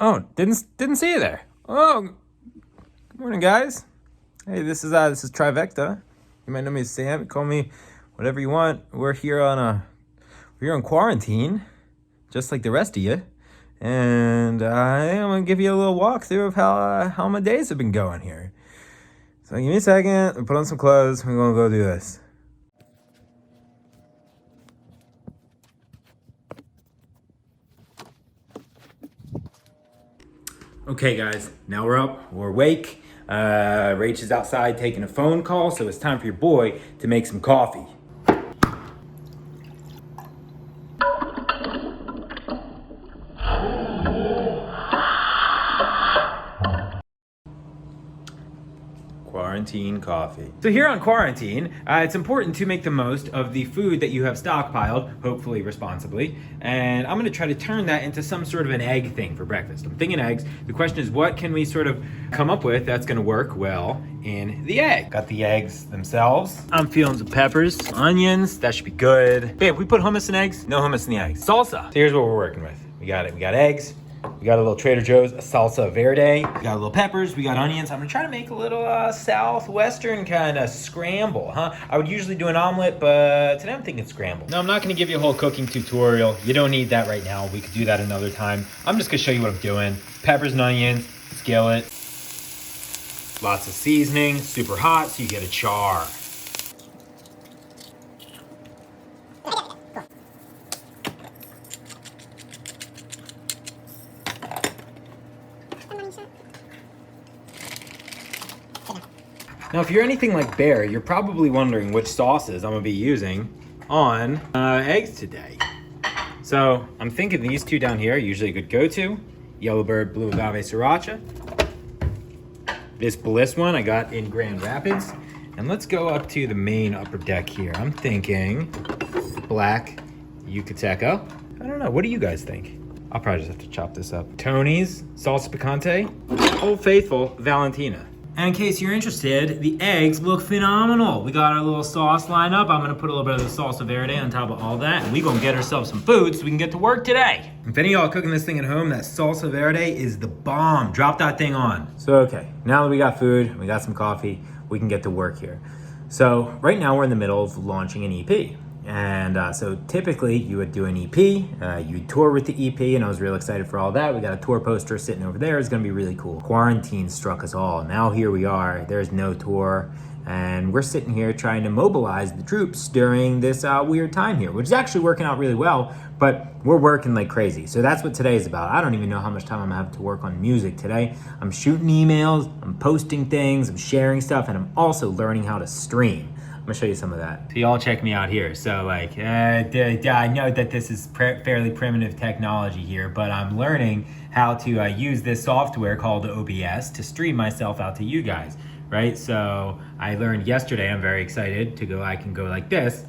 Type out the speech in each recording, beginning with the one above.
Oh, didn't see you there. Oh, good morning, guys. Hey, this is TRIVECTA. You might know me as Sam. Call me whatever you want. We're here on quarantine, just like the rest of you. And I'm gonna give you a little walkthrough of how my days have been going here. So give me a second. I'll put on some clothes. We're gonna go do this. Okay, guys, now we're up, we're awake. Rach is outside taking a phone call, so it's time for your boy to make some coffee. Quarantine coffee. So here on quarantine, it's important to make the most of the food that you have stockpiled, hopefully responsibly, and I'm gonna try to turn that into some sort of an egg thing for breakfast. I'm thinking eggs. The question is, what can we sort of come up with that's gonna work well in the egg? Got the eggs themselves. I'm feeling some peppers, onions, that should be good. Babe, we put hummus in eggs? No hummus in the eggs. Salsa. So here's what we're working with. We got eggs. We got a little Trader Joe's salsa verde. We got a little peppers. We got onions. I'm gonna try to make a little southwestern kind of scramble, huh? I would usually do an omelet, but today I'm thinking scramble. No, I'm not gonna give you a whole cooking tutorial. You don't need that right now. We could do that another time. I'm just gonna show you what I'm doing. Peppers and onions, skillet. Lots of seasoning, super hot, so you get a char. Now, if you're anything like Bear, you're probably wondering which sauces I'm gonna be using on eggs today. So I'm thinking these two down here are usually a good go-to. Yellowbird Blue Agave Sriracha. This Bliss one I got in Grand Rapids. And let's go up to the main upper deck here. I'm thinking Black Yucateco. I don't know, what do you guys think? I'll probably just have to chop this up. Tony's Salsa Picante. Old Faithful Valentina. And in case you're interested, the eggs look phenomenal. We got our little sauce lined up. I'm gonna put a little bit of the salsa verde on top of all that, and we gonna get ourselves some food so we can get to work today. If any of y'all cooking this thing at home, that salsa verde is the bomb. Drop that thing on. So, okay, now that we got food, we got some coffee, we can get to work here. So right now we're in the middle of launching an EP. And so typically you would do an EP, you'd tour with the EP, and I was real excited for all that. We got a tour poster sitting over there. It's gonna be really cool. Quarantine struck us all. Now here we are, there's no tour, and we're sitting here trying to mobilize the troops during this weird time here, which is actually working out really well, but we're working like crazy. So that's what today is about. I don't even know how much time I'm gonna have to work on music today. I'm shooting emails, I'm posting things, I'm sharing stuff, and I'm also learning how to stream. I'm gonna show you some of that. So y'all check me out here. So like, I know that this is fairly primitive technology here, but I'm learning how to use this software called OBS to stream myself out to you guys, right? So I learned yesterday, I'm very excited to go, I can go like this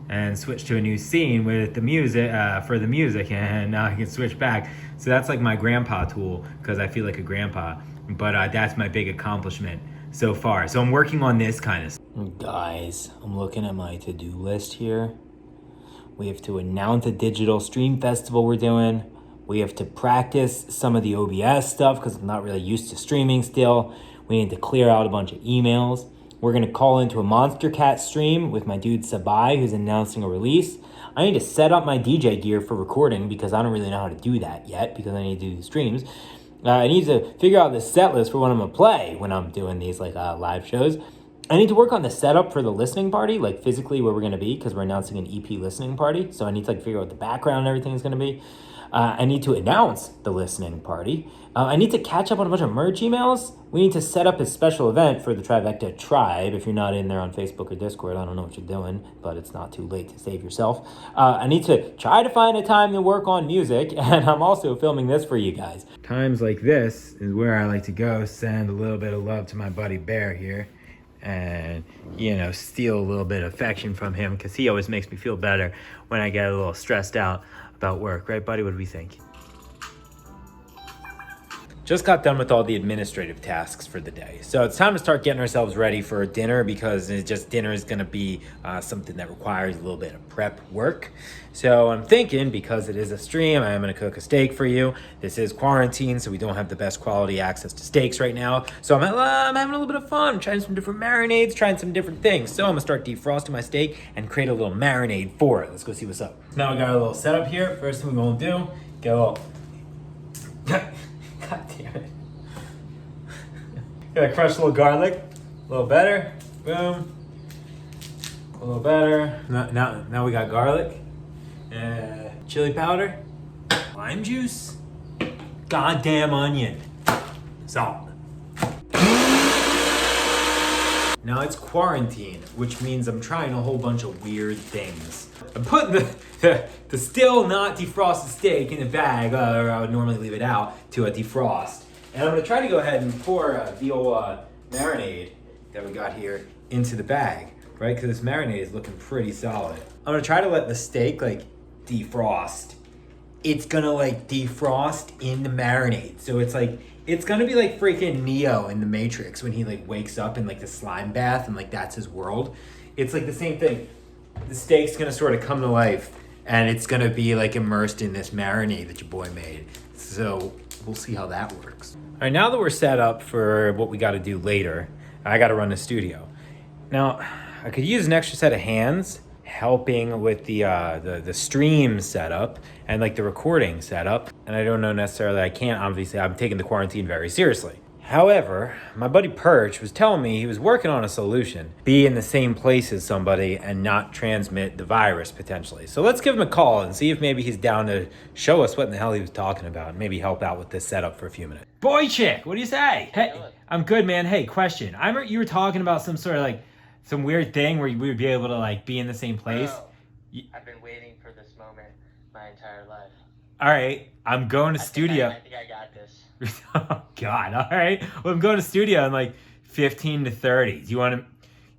and switch to a new scene with the music, for the music, and now I can switch back. So that's like my grandpa tool, because I feel like a grandpa, but that's my big accomplishment so far. So I'm working on this kind of stuff. Guys, I'm looking at my to-do list here. We have to announce a digital stream festival we're doing. We have to practice some of the OBS stuff because I'm not really used to streaming still. We need to clear out a bunch of emails. We're gonna call into a Monster Cat stream with my dude Sabai, who's announcing a release. I need to set up my DJ gear for recording because I don't really know how to do that yet because I need to do the streams. I need to figure out the set list for what I'm gonna play when I'm doing these like live shows. I need to work on the setup for the listening party, like physically where we're gonna be, because we're announcing an EP listening party. So I need to like figure out what the background and everything is gonna be. I need to announce the listening party. I need to catch up on a bunch of merch emails. We need to set up a special event for the TRIVECTA Tribe. If you're not in there on Facebook or Discord, I don't know what you're doing, but it's not too late to save yourself. I need to try to find a time to work on music, and I'm also filming this for you guys. Times like this is where I like to go send a little bit of love to my buddy Bear here, and, you know, steal a little bit of affection from him, because he always makes me feel better when I get a little stressed out about work. Right, buddy? What do we think? just got done with all the administrative tasks for the day. So it's time to start getting ourselves ready for dinner, because dinner is gonna be something that requires a little bit of prep work. So I'm thinking, because it is a stream, I am gonna cook a steak for you. This is quarantine, so we don't have the best quality access to steaks right now. So I'm having a little bit of fun, trying some different marinades, trying some different things. So I'm gonna start defrosting my steak and create a little marinade for it. Let's go see what's up. Now we got a little setup here. First thing we're gonna do, get a little, God damn it. Gotta crush a little garlic, a little better, boom. A little better. Now we got garlic, chili powder, lime juice, goddamn onion, salt. Now it's quarantine, which means I'm trying a whole bunch of weird things. I'm putting the still not defrosted steak in a bag, or I would normally leave it out, to a defrost. And I'm gonna try to go ahead and pour the old marinade that we got here into the bag, right? Because this marinade is looking pretty solid. I'm gonna try to let the steak like defrost. It's gonna like defrost in the marinade. So it's gonna be like freaking Neo in the Matrix when he like wakes up in like the slime bath and like that's his world. It's like the same thing. The steak's gonna sort of come to life and it's gonna be like immersed in this marinade that your boy made. So we'll see how that works. All right, now that we're set up for what we gotta do later, I gotta run the studio. Now, I could use an extra set of hands helping with the stream setup and like the recording setup. And I don't know necessarily, I can't, obviously, I'm taking the quarantine very seriously. However, my buddy Perch was telling me he was working on a solution, be in the same place as somebody and not transmit the virus potentially. So let's give him a call and see if maybe he's down to show us what in the hell he was talking about and maybe help out with this setup for a few minutes. Boy chick, what do you say? Hey, I'm good, man. Hey, question. I remember you were talking about some sort of like, some weird thing where we would be able to like be in the same place. Bro, I've been waiting for this moment my entire life. All right, I'm going to studio. I think I got this. Oh God! All right, well I'm going to studio in like 15 to 30. Do you want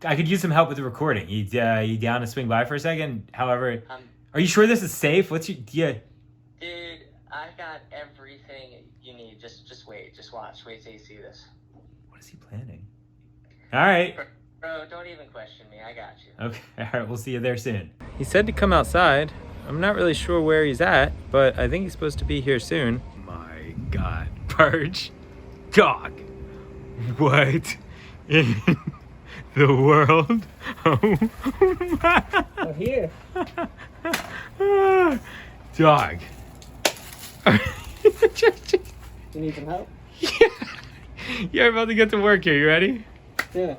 to? I could use some help with the recording. You down to swing by for a second? However, are you sure this is safe? What's your Dude, I got everything you need. Just wait. Just watch. Wait till you see this. What is he planning? All right. Bro, don't even question me. I got you. Okay. All right. We'll see you there soon. He said to come outside. I'm not really sure where he's at, but I think he's supposed to be here soon. My God, Perch, dog, what in the world? Oh my. I'm here. Dog. You need some help? Yeah. You're about to get to work here. You ready? Yeah.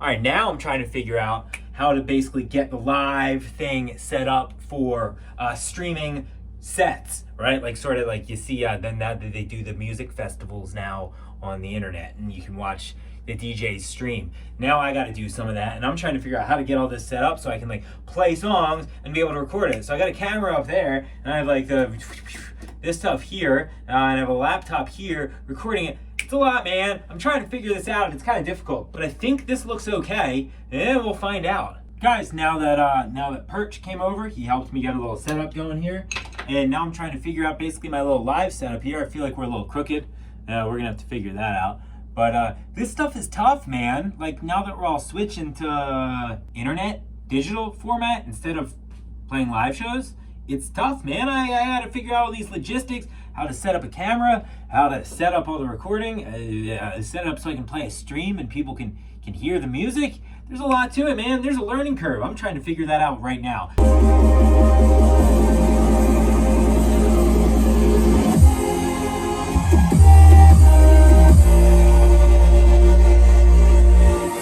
All right, now I'm trying to figure out how to basically get the live thing set up for streaming sets, right? Like sort of like you see then that they do the music festivals now on the internet and you can watch the DJs stream. Now I got to do some of that and I'm trying to figure out how to get all this set up so I can like play songs and be able to record it. So I got a camera up there and I have like this stuff here and I have a laptop here recording it. It's a lot, man. I'm trying to figure this out. It's kind of difficult, but I think this looks okay, and we'll find out. Guys, now that Perch came over, he helped me get a little setup going here, and now I'm trying to figure out basically my little live setup here. I feel like we're a little crooked. We're gonna have to figure that out. But this stuff is tough, man. Like now that we're all switching to internet, digital format instead of playing live shows, it's tough, man. I had to figure out all these logistics, how to set up a camera, how to set up all the recording, set it up so I can play a stream and people can hear the music. There's a lot to it, man. There's a learning curve. I'm trying to figure that out right now.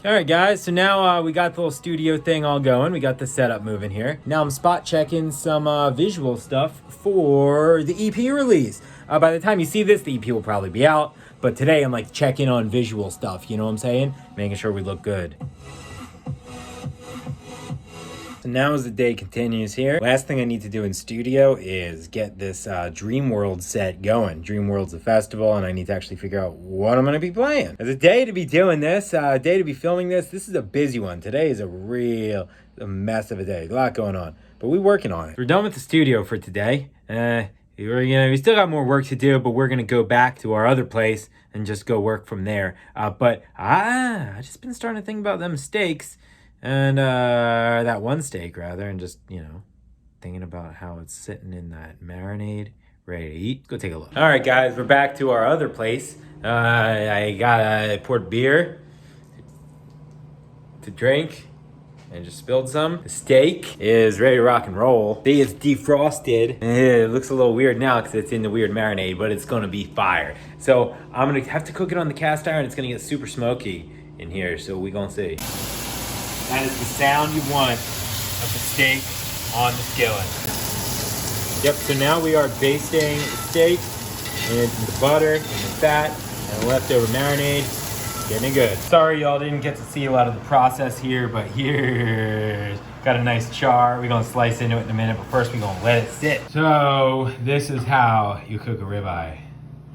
All right, guys, so now we got the little studio thing all going. We got the setup moving here. Now I'm spot checking some visual stuff for the EP release. By the time you see this, the EP will probably be out. But today I'm like checking on visual stuff, you know what I'm saying? Making sure we look good. So now as the day continues here, last thing I need to do in studio is get this Dream World set going. Dream World's a festival and I need to actually figure out what I'm gonna be playing. It's a day to be doing this, a day to be filming this. This is a busy one. Today is a mess of a day, a lot going on, but we're working on it. We're done with the studio for today. We still got more work to do, but we're gonna go back to our other place and just go work from there. But I just been starting to think about them steaks and that one steak rather, and just thinking about how it's sitting in that marinade, ready to eat. Let's go take a look. All right, guys, we're back to our other place. I poured beer to drink. And just spilled some. The steak is ready to rock and roll. It's defrosted. It looks a little weird now because it's in the weird marinade, but it's gonna be fire. So I'm gonna have to cook it on the cast iron. It's gonna get super smoky in here, so we gonna see. That is the sound you want of the steak on the skillet. Yep, so now we are basting the steak in the butter and the fat and the leftover marinade. Getting it good. Sorry y'all didn't get to see a lot of the process here, but here's got a nice char. We're gonna slice into it in a minute, but first we're gonna let it sit. So this is how you cook a ribeye,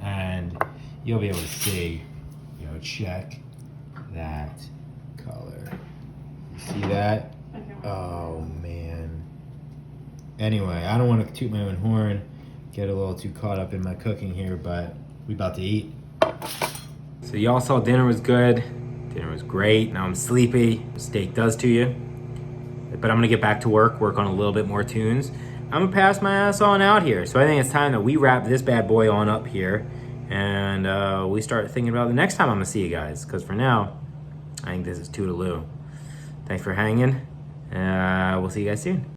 and you'll be able to see, check that color. You see that? Oh man. Anyway, I don't want to toot my own horn, get a little too caught up in my cooking here, but we about to eat. So y'all saw dinner was good. Dinner was great. Now I'm sleepy. Steak does to you. But I'm gonna get back to work on a little bit more tunes. I'm gonna pass my ass on out here. So I think it's time that we wrap this bad boy on up here, and we start thinking about the next time I'm gonna see you guys. Because for now, I think this is toodaloo. Thanks for hanging. We'll see you guys soon.